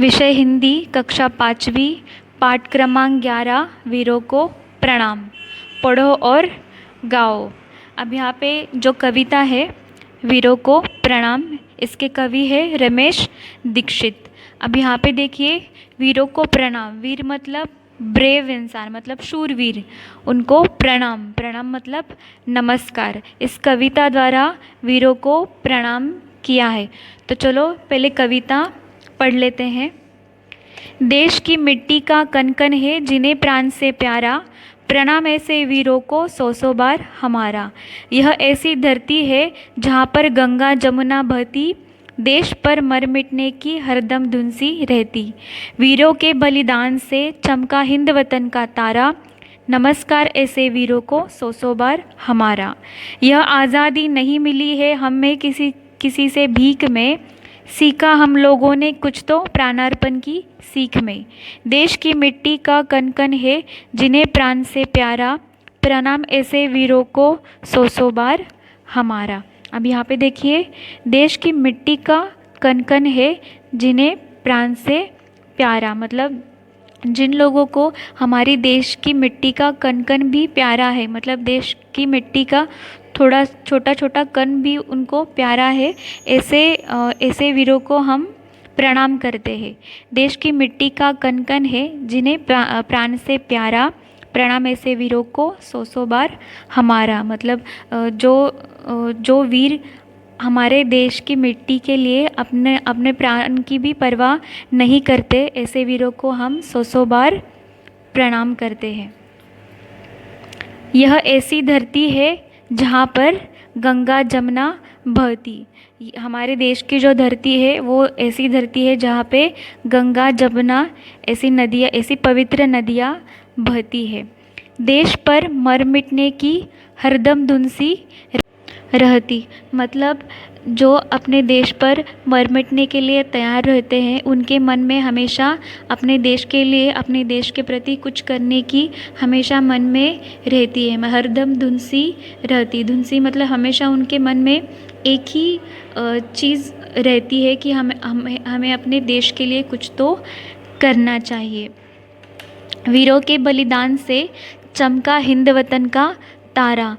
विषय हिंदी, कक्षा 5वीं, पाठ क्रमांक 11, वीरों को प्रणाम। पढ़ो और गाओ। अब यहाँ पे जो कविता है वीरों को प्रणाम, इसके कवि है रमेश दीक्षित। अब यहाँ पे देखिए, वीरों को प्रणाम, वीर मतलब ब्रेव इंसान, मतलब शूरवीर, उनको प्रणाम, प्रणाम मतलब नमस्कार। इस कविता द्वारा वीरों को प्रणाम किया है। तो चलो पहले कविता पढ़ लेते हैं। देश की मिट्टी का कण कण है जिन्हें प्राण से प्यारा, प्रणाम ऐसे वीरों को सौ सौ बार हमारा। यह ऐसी धरती है जहाँ पर गंगा जमुना बहती, देश पर मर मिटने की हरदम धुन सी रहती। वीरों के बलिदान से चमका हिंद वतन का तारा, नमस्कार ऐसे वीरों को सौ सौ बार हमारा। यह आज़ादी नहीं मिली है हमें किसी से भीख में, सीखा हम लोगों ने कुछ तो प्राणार्पण की सीख में। देश की मिट्टी का कण कण है जिन्हें प्राण से प्यारा, प्रणाम ऐसे वीरों को सौ सौ बार हमारा। अब यहाँ पे देखिए, देश की मिट्टी का कण कण है जिन्हें प्राण से प्यारा, मतलब जिन लोगों को हमारी देश की मिट्टी का कण कण भी प्यारा है, मतलब देश की मिट्टी का थोड़ा छोटा छोटा कण भी उनको प्यारा है, ऐसे वीरों को हम प्रणाम करते हैं। देश की मिट्टी का कण कण है जिन्हें प्राण से प्यारा, प्रणाम ऐसे वीरों को सौ सौ बार हमारा, मतलब जो वीर हमारे देश की मिट्टी के लिए अपने प्राण की भी परवाह नहीं करते, ऐसे वीरों को हम सौ सौ बार प्रणाम करते हैं। यह ऐसी धरती है जहाँ पर गंगा जमुना बहती। हमारे देश की जो धरती है वो ऐसी धरती है जहाँ पे गंगा जमुना ऐसी नदियाँ, ऐसी पवित्र नदियाँ बहती है। देश पर मर मिटने की हरदम धुन सी रहती, मतलब जो अपने देश पर मर मिटने के लिए तैयार रहते हैं, उनके मन में हमेशा अपने देश के लिए, अपने देश के प्रति कुछ करने की हमेशा मन में रहती है। हरदम धुन सी रहती, धुन सी मतलब हमेशा उनके मन में एक ही चीज़ रहती है कि हमें अपने देश के लिए कुछ तो करना चाहिए। वीरों के बलिदान से चमका हिंद वतन का तारा।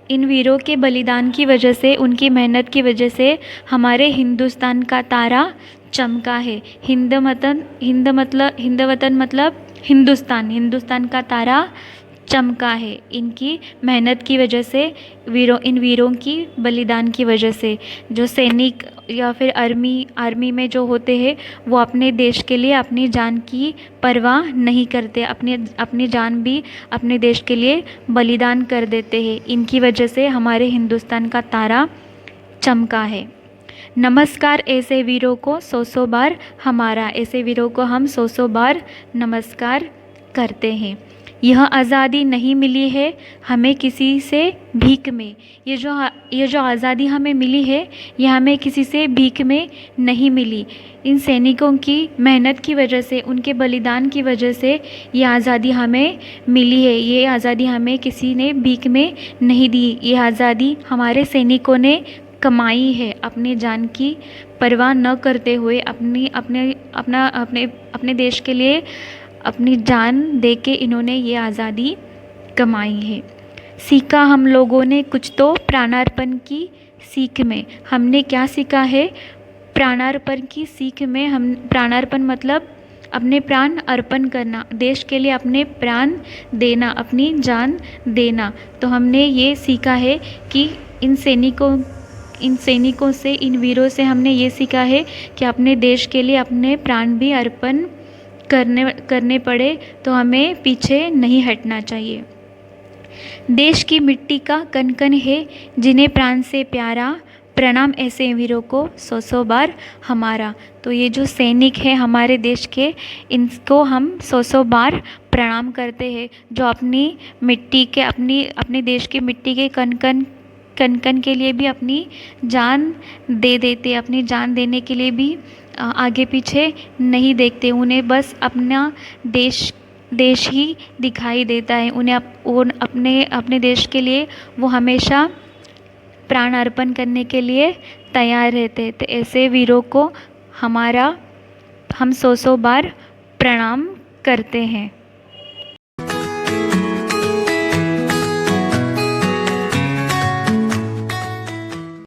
इन वीरों के बलिदान की वजह से, उनकी मेहनत की वजह से हमारे हिंदुस्तान का तारा चमका है। हिंद वतन मतलब हिंदुस्तान का तारा चमका है इनकी मेहनत की वजह से, इन वीरों की बलिदान की वजह से। जो सैनिक या फिर आर्मी में जो होते हैं, वो अपने देश के लिए अपनी जान की परवाह नहीं करते, अपनी जान भी अपने देश के लिए बलिदान कर देते हैं। इनकी वजह से हमारे हिंदुस्तान का तारा चमका है। नमस्कार ऐसे वीरों को सौ सौ बार हमारा, ऐसे वीरों को हम सौ सौ बार नमस्कार करते हैं। यह आज़ादी नहीं मिली है हमें किसी से भीख में। ये जो आज़ादी हमें मिली है, यह हमें किसी से भीख में नहीं मिली। इन सैनिकों की मेहनत की वजह से, उनके बलिदान की वजह से ये आज़ादी हमें मिली है। ये आज़ादी हमें किसी ने भीख में नहीं दी। ये आज़ादी हमारे सैनिकों ने कमाई है, अपने जान की परवाह न करते हुए, अपने देश के लिए अपनी जान दे के इन्होंने ये आज़ादी कमाई है। सीखा हम लोगों ने कुछ तो प्राणार्पण की सीख में। हमने क्या सीखा है? प्राणार्पण की सीख में। हम प्राणार्पण मतलब अपने प्राण अर्पण करना, देश के लिए अपने प्राण देना, अपनी जान देना। तो हमने ये सीखा है कि इन सैनिकों से, इन वीरों से हमने ये सीखा है कि अपने देश के लिए अपने प्राण भी अर्पण करने पड़े तो हमें पीछे नहीं हटना चाहिए। देश की मिट्टी का कण कण है जिन्हें प्राण से प्यारा, प्रणाम ऐसे वीरों को सौ सौ बार हमारा। तो ये जो सैनिक है हमारे देश के, इनको हम सौ सौ बार प्रणाम करते हैं, जो अपनी मिट्टी के, अपने देश की मिट्टी के कण कण के लिए भी अपनी जान दे देते, अपनी जान देने के लिए भी आगे पीछे नहीं देखते। उन्हें बस अपना देश ही दिखाई देता है। अपने देश के लिए वो हमेशा प्राण अर्पण करने के लिए तैयार रहते हैं। तो ऐसे वीरों को हम 100 बार प्रणाम करते हैं।